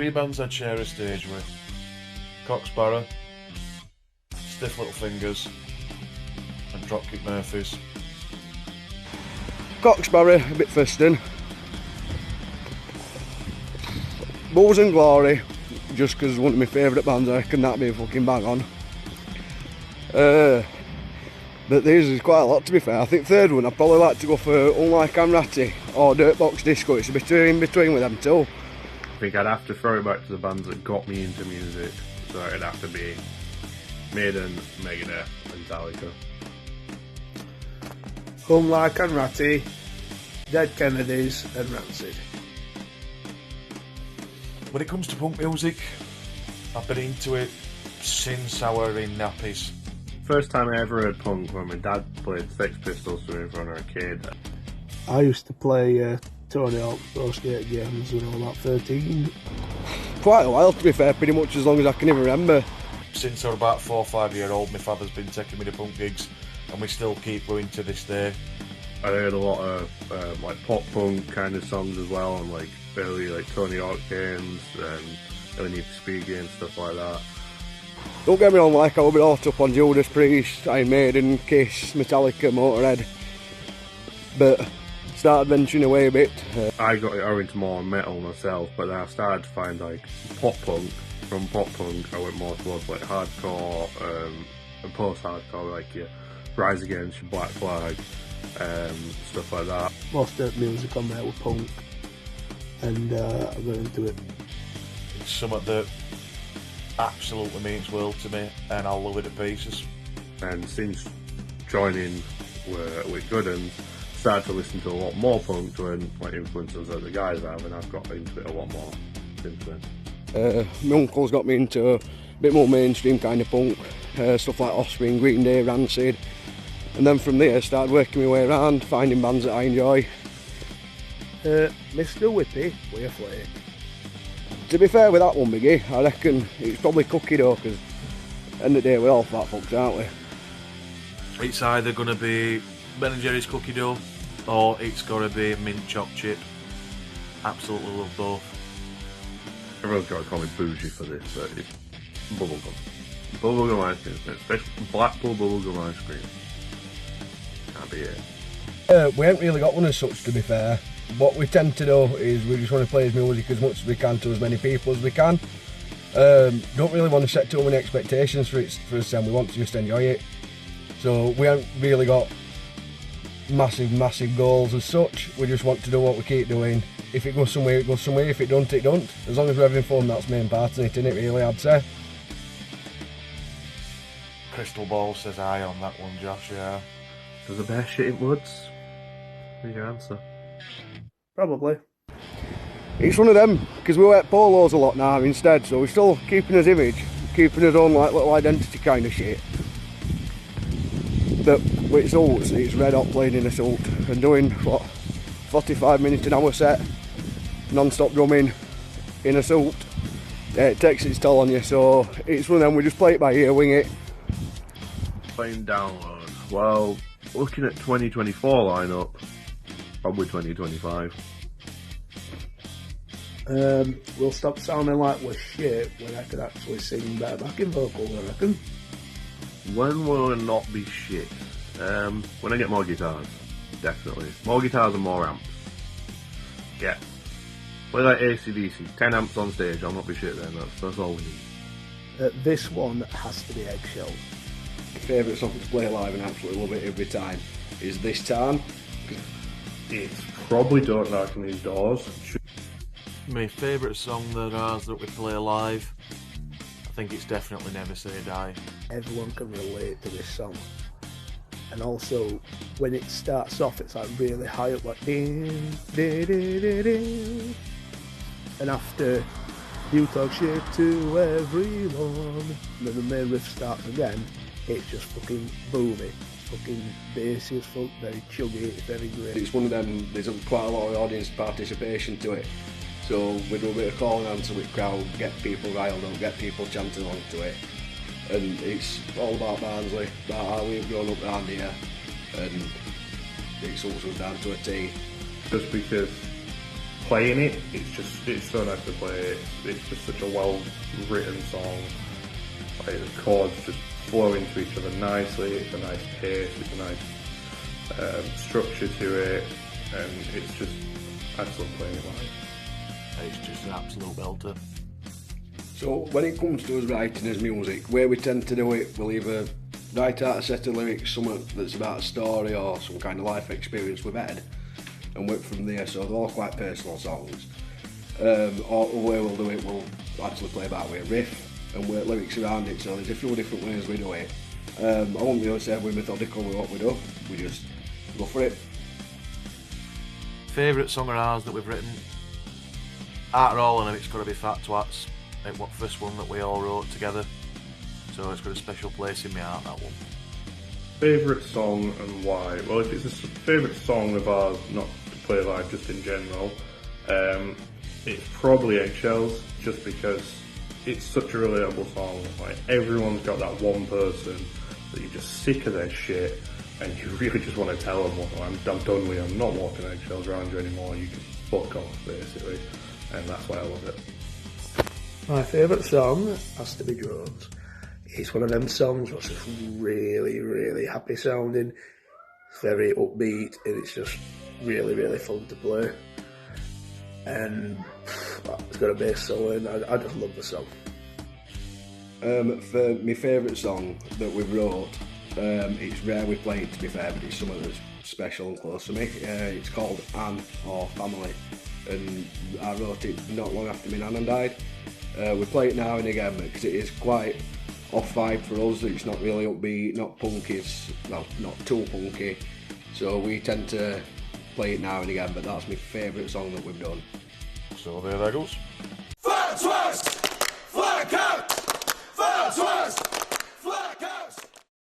three bands I'd share a stage with. Cocksparrow, Stiff Little Fingers, and Dropkick Murphys. Cocksparrow, a bit fisting. Bulls and Glory, just because one of my favourite bands, I reckon that'd be a fucking bang on. But these is quite a lot, to be fair. I think third one, I'd probably like to go for Unlike I'm Ratty or Dirtbox Disco. It's a bit in between with them two. I think I'd have to throw it back to the bands that got me into music. So it'd have to be Maiden, Megadeth, and Metallica. Unlike I'm Ratty, Dead Kennedys, and Rancid. When it comes to punk music, I've been into it since I were in nappies. First time I ever heard punk when my dad played Sex Pistols to me in front of a kid. I used to play Tony Hawk Pro Skate games when I was about 13. Quite a while, to be fair, pretty much as long as I can even remember. Since I was about 4 or 5 year old, my father's been taking me to punk gigs, and we still keep going to this day. I heard a lot of like pop punk kind of songs as well, and like early like Tony Hawk games and early Need for Speed games, stuff like that. Don't get me wrong, like I was a bit hot up on Judas Priest, Iron Maiden, Kiss, Metallica, Motorhead, but started venturing away a bit. I got into more metal myself, but then I started to find like pop punk. From pop punk, I went more towards like hardcore and post-hardcore, like your Rise Against, your Black Flag, stuff like that. Most of the music on there was punk, and I got into it. It's something that absolutely means world to me, and I'll love it to pieces. And since joining with Good'uns, started to listen to a lot more punk and like influences that the guys have, and I've got into it a lot more since then. My uncle's got me into a bit more mainstream kind of punk, stuff like Offspring, Green Day, Rancid, and then from there started working my way around, finding bands that I enjoy. Mr. Whippy, Way of Flake. To be fair with that one, Biggie, I reckon it's probably Cookie Dough, because at the end of the day we're all fat fucks, aren't we? It's either going to be Ben & Jerry's Cookie Dough, or it's got to be Mint Choc Chip. Absolutely love both. Everyone's got to call me bougie for this, but it's bubblegum. Bubblegum ice cream, especially Blackpool bubblegum ice cream. Can't be it. We haven't really got one as such, to be fair. What we tend to do is we just want to play his music as much as we can to as many people as we can. Don't really want to set too many expectations for us, and we want to just enjoy it. So we haven't really got massive goals as such. We just want to do what we keep doing. If it goes somewhere, it goes somewhere. If it don't, it don't. As long as we're having fun, that's the main part of it, isn't it, really, I'd say. Crystal Ball says aye on that one, Josh, yeah. Does a bear shit in woods? What's your answer? Probably. It's one of them, because we wear polos a lot now instead, so we're still keeping his image, keeping his own like little identity kind of shit. But with suits, it's red hot playing in a suit and doing, 45 minutes an hour set, non-stop drumming in a suit. It takes its toll on you, so it's one of them, we just play it by ear, wing it. Playing download. Well, looking at 2024 lineup, probably 2025. We'll stop sounding like we're shit when I could actually sing better backing vocals, I reckon. When will it not be shit? When I get more guitars, definitely. More guitars and more amps. Yeah. Play like AC/DC, 10 amps on stage, I'll not be shit then, that's all we need. This one has to be Eggshell. My favourite song to play live and I absolutely love it every time is This Time. It's probably Don't Knock on These Doors. My favourite song that ours that we play live, I think it's definitely Never Say Die. Everyone can relate to this song. And also, when it starts off, it's like really high up, like ding, ding, ding, ding, ding. And after you talk shit to everyone, and then the main riff starts again, it's just fucking boomy. Fucking bassy as fuck, very chuggy, it's very great. It's one of them, there's quite a lot of audience participation to it. So we do a bit of call and answer with crowd, get people riled up, get people chanting along to it. And it's all about Barnsley, about how we've grown up around here, and it's also down to a T. Just because playing it, it's so nice to play it. It's just such a well written song. Like, the chords just flow into each other nicely. It's a nice pace. It's a nice structure to it, and it's just excellent playing it live. It's just an absolute belter. So when it comes to us writing as music, where we tend to do it, we'll either write out a set of lyrics, something that's about a story or some kind of life experience we've had, and work from there. So they're all quite personal songs. Or the way we'll do it, we'll actually play back with a riff and work lyrics around it. So there's a few different ways we do it. I won't be able to say we're methodical with what we do. We just go for it. Favourite song of ours that we've written? After all of them, it's got to be Fat Twats. It was the first one that we all wrote together, so it's got a special place in my heart, that one. Favourite song and why? Well, if it's a favourite song of ours, not to play live, just in general, it's probably Eggshells, just because it's such a relatable song. Like, everyone's got that one person that you're just sick of their shit, and you really just want to tell them, well, I'm done with you, I'm not walking eggshells around you anymore, you can fuck off, basically. And that's why I love it. My favourite song has to be Drones. It's one of them songs that's just really, really happy sounding. It's very upbeat, and it's just really, really fun to play. And it's got a bass solo, and I just love the song. For my favourite song that we wrote, it's rare we play it, to be fair, but it's something that's special and close to me. It's called Anne, or Family, and I wrote it not long after my nana died. We play it now and again because it is quite off vibe for us. It's not really upbeat, not punky, well, not too punky, so we tend to play it now and again, but that's my favourite song that we've done. So there that goes. Fat Twats!